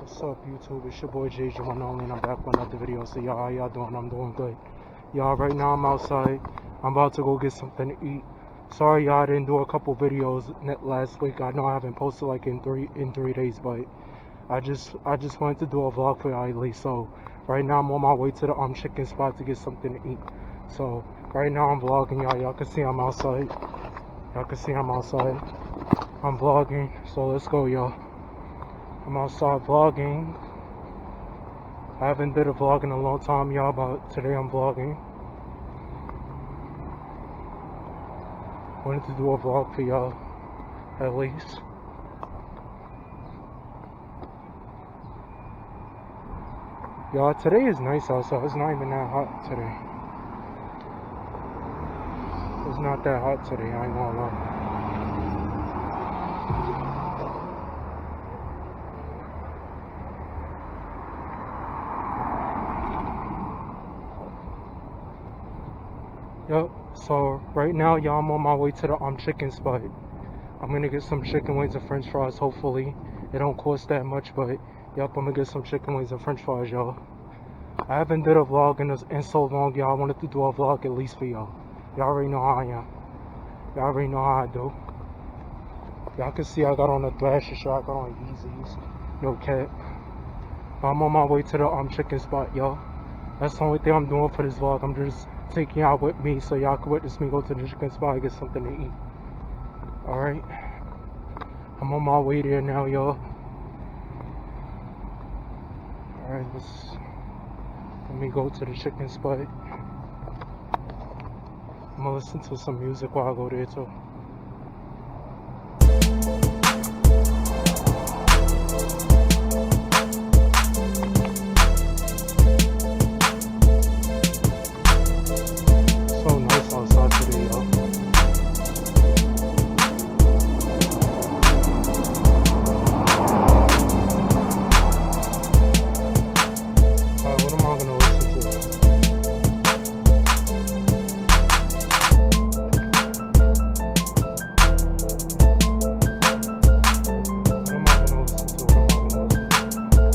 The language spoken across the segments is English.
What's up, YouTube? It's your boy JJ One Only, and I'm back with another video. So y'all, how y'all doing? I'm doing good. Y'all, right now I'm outside. I'm about to go get something to eat. Sorry y'all, I didn't do a couple videos last week. I know I haven't posted like in three days, but I just wanted to do a vlog for y'all at least. So right now I'm on my way to the chicken spot to get something to eat. So right now I'm vlogging, y'all. Y'all can see I'm outside. Y'all can see I'm outside. I'm vlogging. So let's go, y'all. I'm outside vlogging. I haven't did a vlog in a long time, y'all, but today I'm vlogging. Wanted to do a vlog for y'all, at least. Y'all, today is nice outside. It's not even that hot today. It's not that hot today, I ain't gonna lie. Yup, so right now, y'all, I'm on my way to the chicken spot. I'm gonna get some chicken wings and french fries, hopefully. It don't cost that much, but yup, I'm gonna get some chicken wings and french fries, y'all. I haven't did a vlog in so long, y'all. I wanted to do a vlog at least for y'all. Y'all already know how I am. Y'all already know how I do. Y'all can see I got on a Thrasher shirt, I got on Yeezys, no cap. I'm on my way to the chicken spot, y'all. That's the only thing I'm doing for this vlog. I'm just taking y'all with me so y'all can witness me go to the chicken spot and get something to eat. Alright. I'm on my way there now, y'all. Alright, let me go to the chicken spot. I'm gonna listen to some music while I go there too.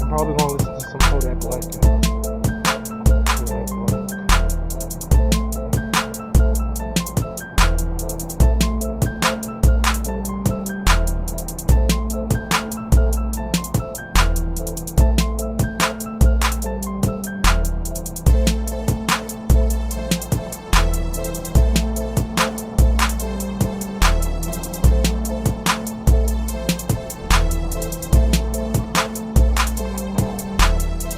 Probably gonna listen to some Kodak Black.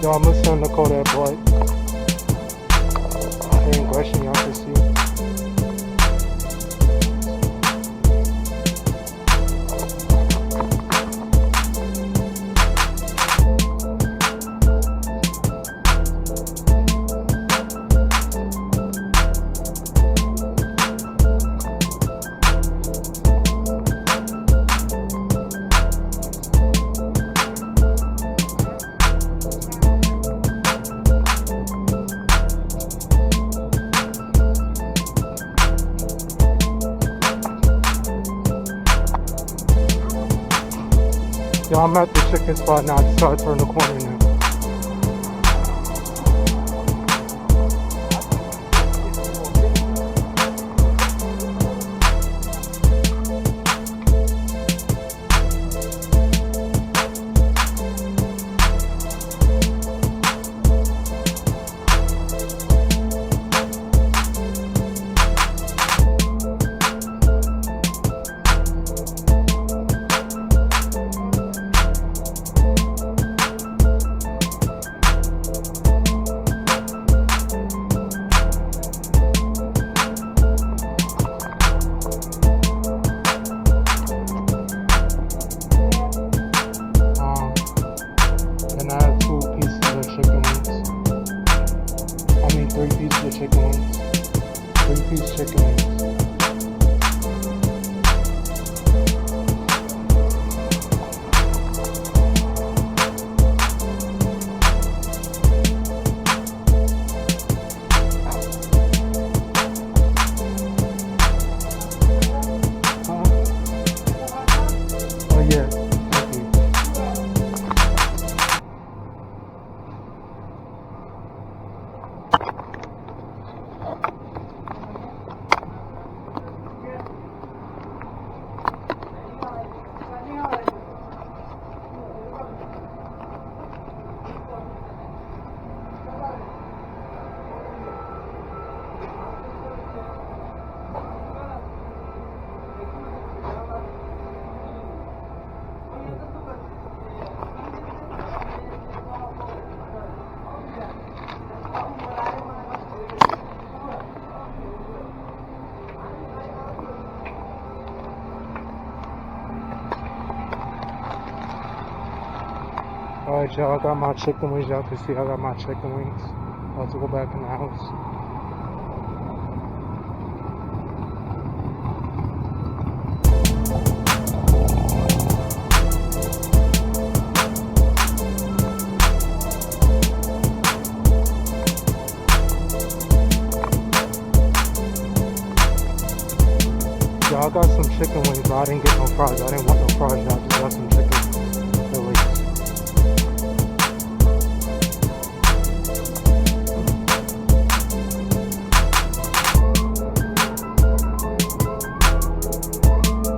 Y'all, I'm listening to Kodak Black. And Gresham, y'all can see. Yo, I'm at the chicken spot now. I just gotta turn the corner now. And I have 2 pieces of chicken wings. I mean 3 pieces of chicken wings. 3 pieces of chicken wings. Oh yeah. Alright, y'all, I got my chicken wings. Y'all can see I got my chicken wings. About to go back in the house. Y'all got some chicken wings, but I didn't get no fries. I didn't want no fries, y'all. Just got some chicken wings. At least.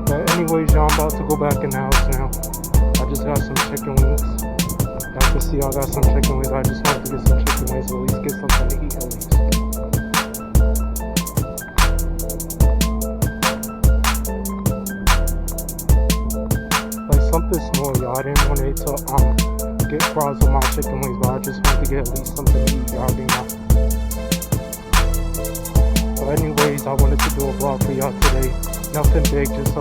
But anyways, y'all, I'm about to go back in the house now. I just got some chicken wings. Y'all can see I got some chicken wings. I just wanted to get some chicken wings, at least get something to eat at least. Something small, y'all. I didn't want it to get fries with my chicken wings, but I just wanted to get at least something to eat, y'all. So anyways, I wanted to do a vlog for y'all today. Nothing big, just a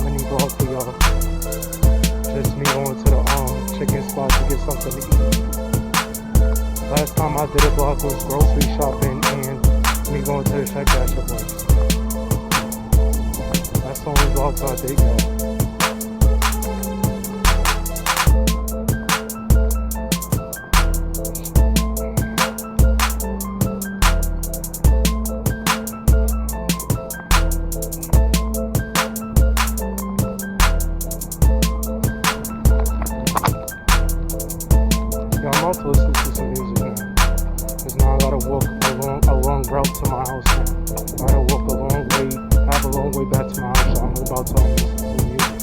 mini vlog for y'all. Just me going to the chicken spot to get something to eat. Last time I did a vlog was grocery shopping and me going to the Check Dasher place. That's the only vlogs I did, y'all. I'm about to listen to some music now, because now I gotta walk a long route to my house now. I gotta walk a long way, have a long way back to my house, so I'm about to listen to some music.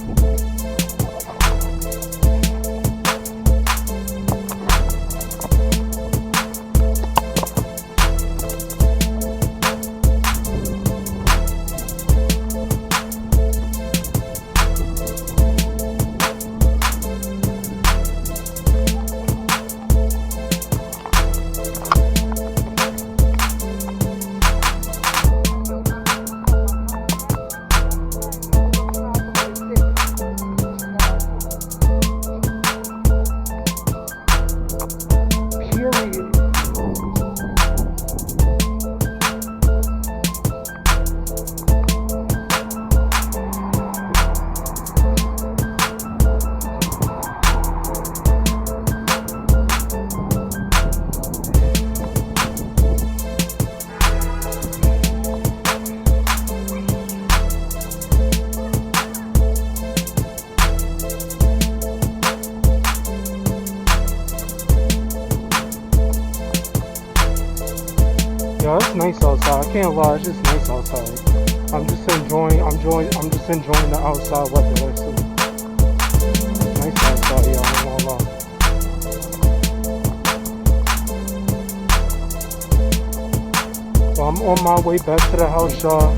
Yo, it's nice outside. I can't lie, it's just nice outside. I'm just enjoying the outside weather. That's it. Nice outside, y'all. I'm not gonna lie. So I'm on my way back to the house, y'all.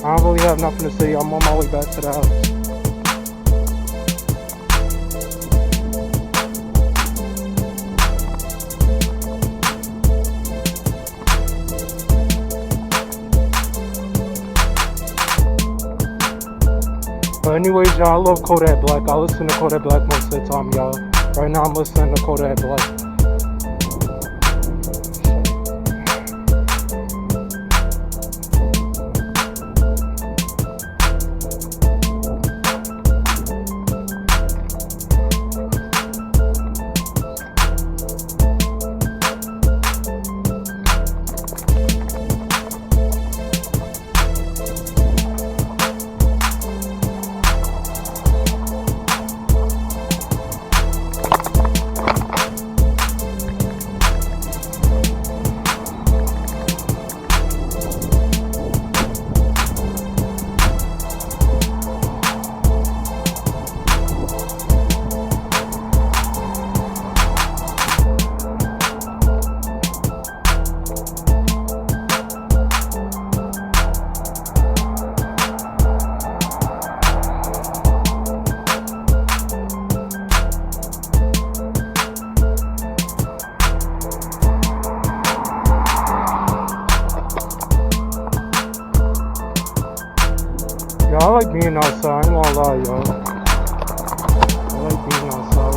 I don't really have nothing to say. I'm on my way back to the house. But anyways, y'all, I love Kodak Black. I listen to Kodak Black most of the time, y'all. Right now I'm listening to Kodak Black. Yo, I like being outside, I ain't gonna lie, yo. I like being outside,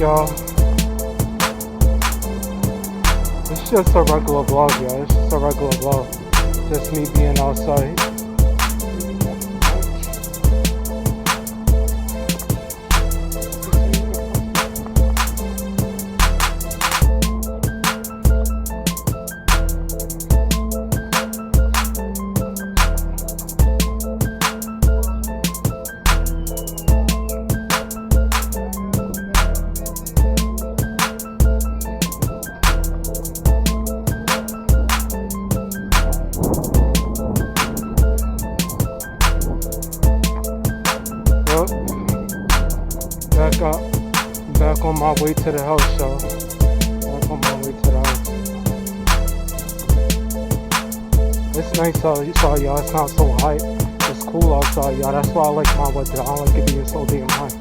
y'all. It's just a regular vlog, y'all. It's just a regular vlog. Just me being outside. Back on my way to the house, y'all. Back on my way to the house. It's nice outside, y'all. It's not so hot. It's cool outside, y'all. That's why I like my weather. I don't like it being so damn hot.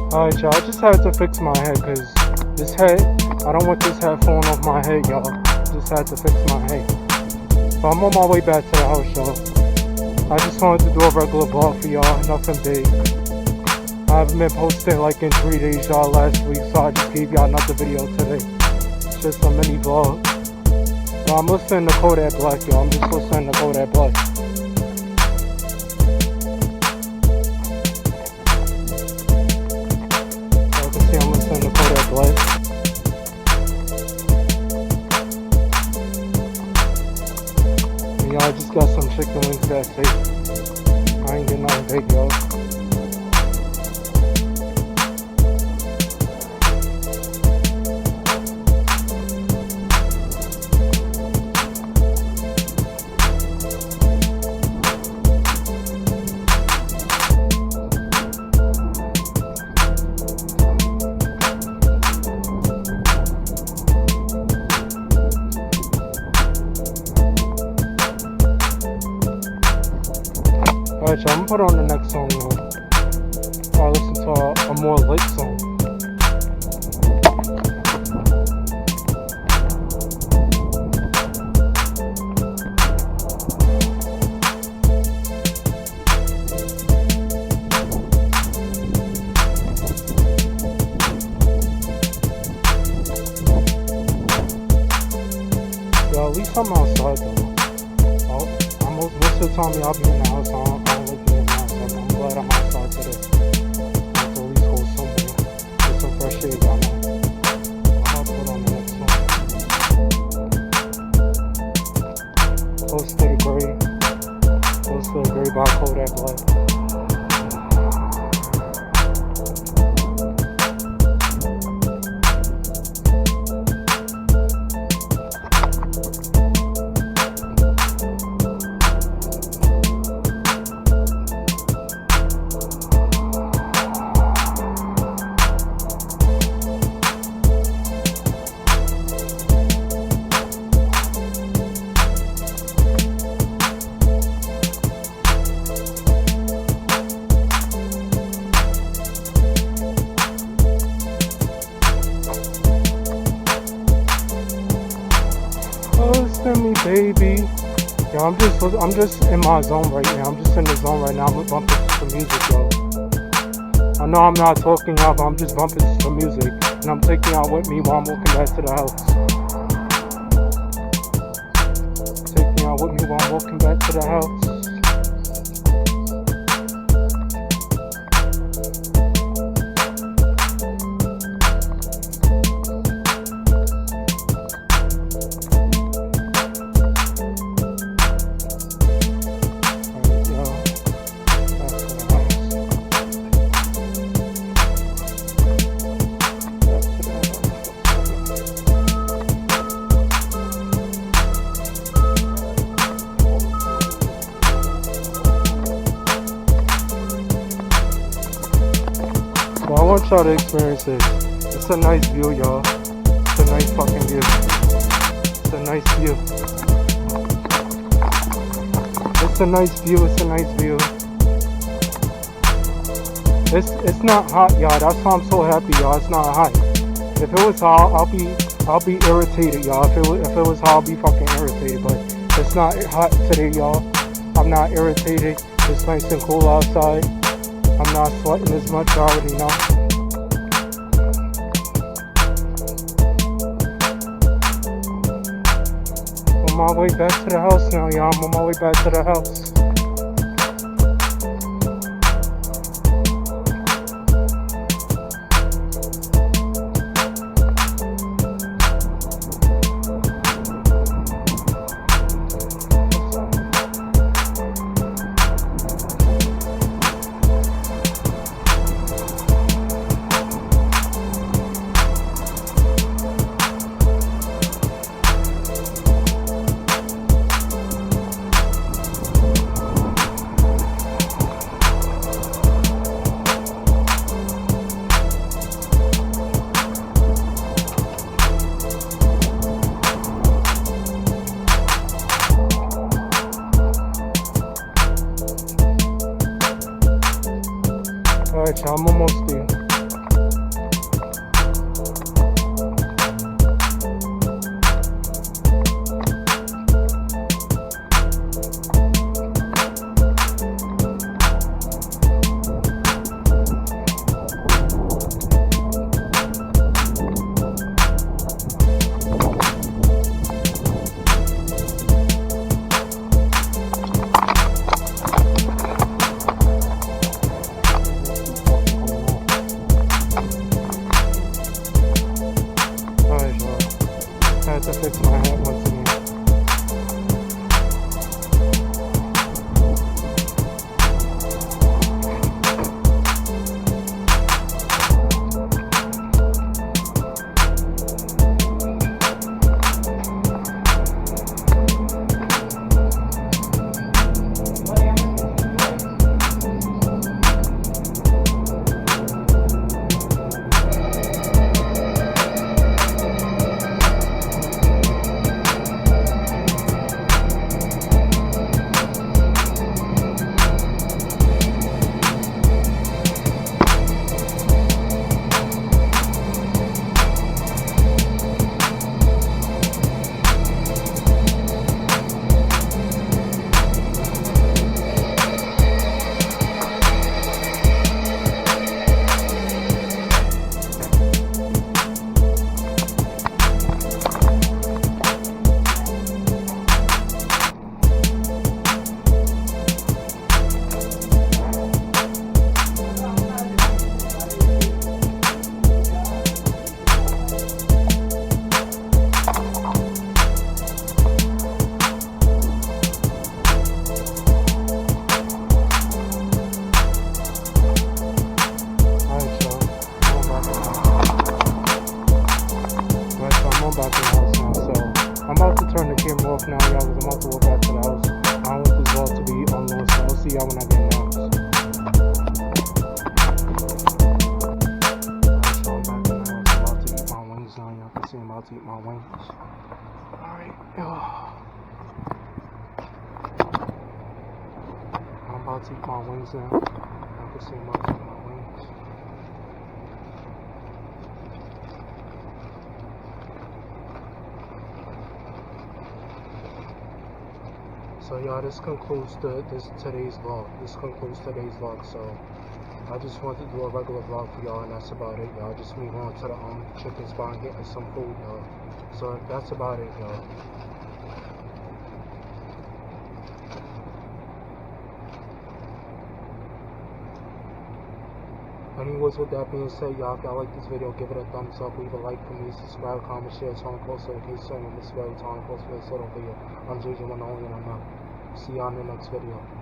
Alright, y'all, I just had to fix my head because this head, I don't want this head falling off my head, y'all. Just had to fix my head. But I'm on my way back to the house, y'all. I just wanted to do a regular vlog for y'all, nothing big. I haven't been posting like in 3 days, y'all, last week, so I just gave y'all another video today. It's just a mini vlog. But I'm listening to Kodak Black, y'all. I'm just listening to Kodak Black. I just got some chicken wings, that's it. I ain't getting nothing big, y'all. Alright, y'all, I'm gonna put on the next song, y'all. I'll listen to a more lit song. Yo, at least I'm outside, though. Most of the time, y'all be in the house. I don't like being in the house. I'm glad I'm outside today. I have to at least hold somewhere. Get some fresh air, y'all know. I'm gonna put on the next one. Close to the Gray. Close to the Gray by Kodak Black. Close to me, baby. Yo, I'm just in my zone right now. I'm just in the zone right now. I'm bumping to some music, yo. I know I'm not talking out, but I'm just bumping to some music, and I'm taking out with me while I'm walking back to the house. Taking out with me while I'm walking back to the house. So I want y'all to experience this. It's a nice view, y'all. It's a nice fucking view. It's a nice view. It's a nice view. It's a nice view. It's not hot, y'all. That's why I'm so happy, y'all. It's not hot. If it was hot, I'll be irritated, y'all. If it was hot, I'll be fucking irritated. But it's not hot today, y'all. I'm not irritated. It's nice and cool outside. I'm not sweating as much, I already know. On my way back to the house now, y'all. I'm on my way back to the house. Alright, y'all, I'm almost there. I had to fix my hat once again. Back to the house now, so I'm about to turn the camera off now, y'all, because I'm about to walk back to the house. I don't want this vlog to be unlost, so I'll see y'all when I get in the house. Alright, so I'm back in the house. I'm about to eat my wings now, y'all can see I'm about to eat my wings. Alright, I'm about to eat my wings now. Y'all can see I'm about to eat my wings. So y'all, this concludes today's vlog. So I just wanted to do a regular vlog for y'all, and that's about it, y'all. Just me going to the chicken spot and getting some food, y'all. So that's about it, y'all. Anyways, with that being said, y'all, if y'all like this video, give it a thumbs up, leave a like for me, subscribe, comment, share, turn close notification, and this very time close to this little video. I'm JJ One Only, and I'm out. See y'all in the next video.